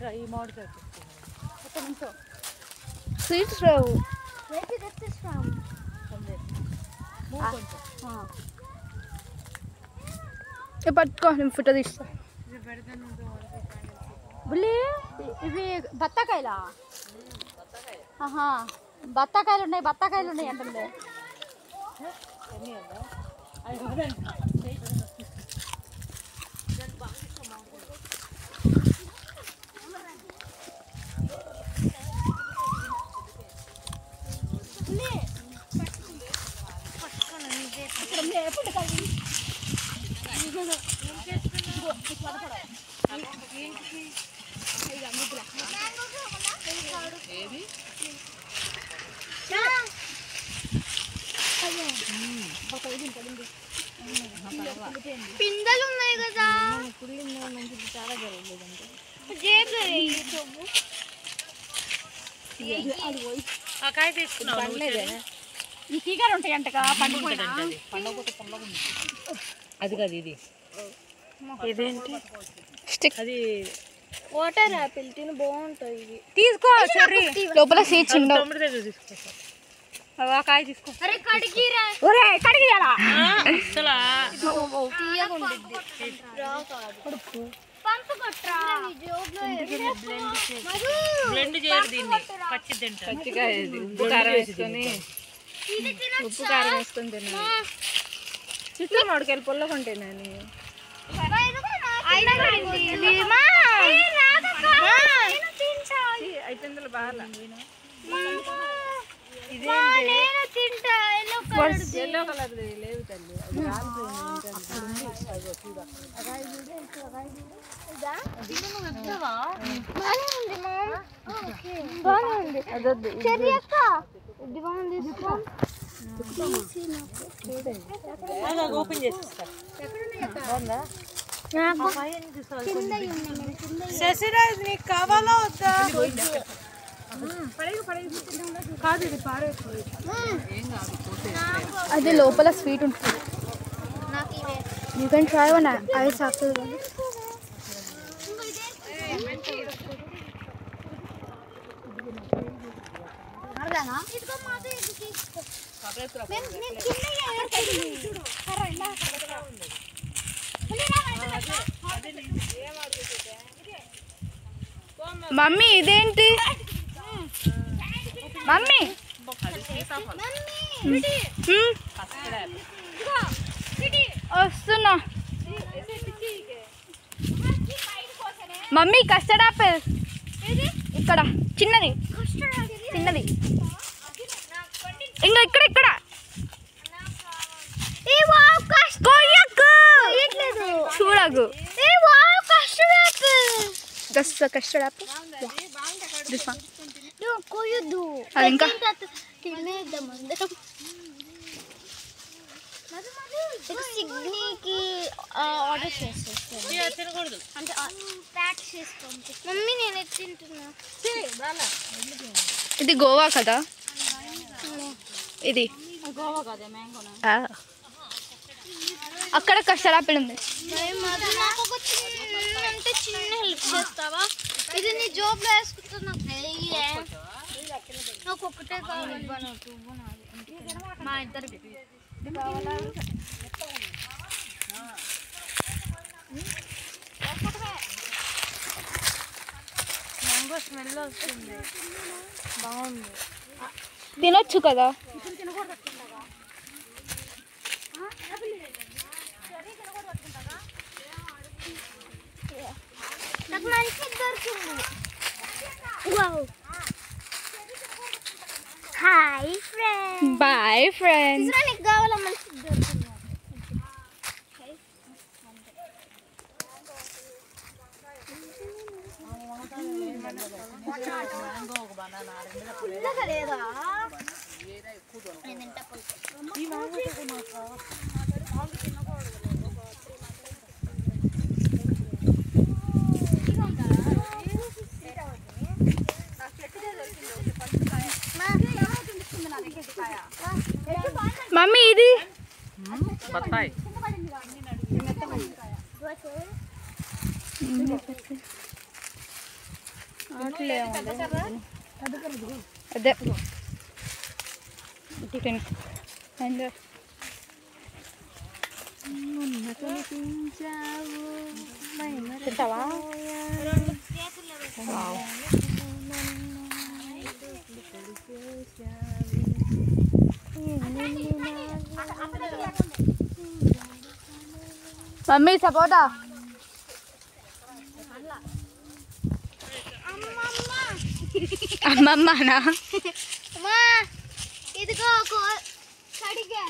ఈ మామిడికాయ ఒక నిమిషం స్వీట్స్ రావు పట్టుకో నేను ఫోటో తీస్తా బుల్లి ఇవి బత్తాకాయలా బత్తాకాయలు ఉన్నాయి అంటే పిందెలు ఉన్నాయి కదా చాలా జరగలేదంటే కాయ తీసుకున్నావు ఈ తీగలు ఉంటాయంటగా పండుగ అది కాదు ఇది ఇదేంటి స్టిక్ అది వాటర్ యాపిల్ తిని బాగుంటుంది ఇది తీసుకో చెర్రీ లోపల సీడ్స్ ఉండవు తమ్ముడి దగ్గర తీసుకో కాయ తీసుకో అరే కడిగిరా ఒరే కడిగియాలా అసలా తీయగా ఉండిద్ది పంపు కొట్రా నీ జోబులో బ్లెండ్ చేయరు దీన్ని పచ్చి తింటా పచ్చిగా ఉప్పు కారం వేసుకొని తిన్నాను చిత్రం మామిడికాయలు పొల్లకుంటేనా అయిపోయింది బాగా ఎల్లో కలర్ లేవు తల్లి ఓపెన్ చేసేస్తా శశిరాజ్ నీకు కావాలా వద్దా కాదు ఇది అది లోపల స్వీట్ ఉంటుంది you can try one ice after mummy ఇదేంటి మమ్మీ వస్తున్నా మమ్మీ కస్టర్డ్ ఆపిల్ ఇక్కడ చిన్నది ఇంకా ఇక్కడ చూడకు దస్ కస్టర్డ్ ఆపిల్ అది ఇంకా సిగ్నీకి ఆర్డర్ చేసేస్తాను అంటే ప్యాక్ చేసుకోండి మమ్మీ నేను తింటున్నా ఇది గోవా కదా ఇది గోవా కదా మ్యాంగో అక్కడ కస్టర్డ్ ఆపిల్ ఉంది అంటే చిన్న హెల్ప్ చేస్తావా ఇది నీ జోబులో వేసుకుంటున్నా నాకు ఒకటే కావాలి మా ఇద్దరికి మ్యాంగో స్మెల్ వస్తుంది బాగుంది తినొచ్చు కదా నాకు మంచి దొరికింది హాయ్ ఫ్రెండ్స్ బాయ్ ఫ్రెండ్స్ నీకు కావాలా మంచి దొరికింది లేదా మమ్మీ ఇది బత్తాయి అదే అండ్ తింటావా? మమ్మీ సపోటా అమ్మమ్మనా? అమ్మా ఇదిగో కడిగా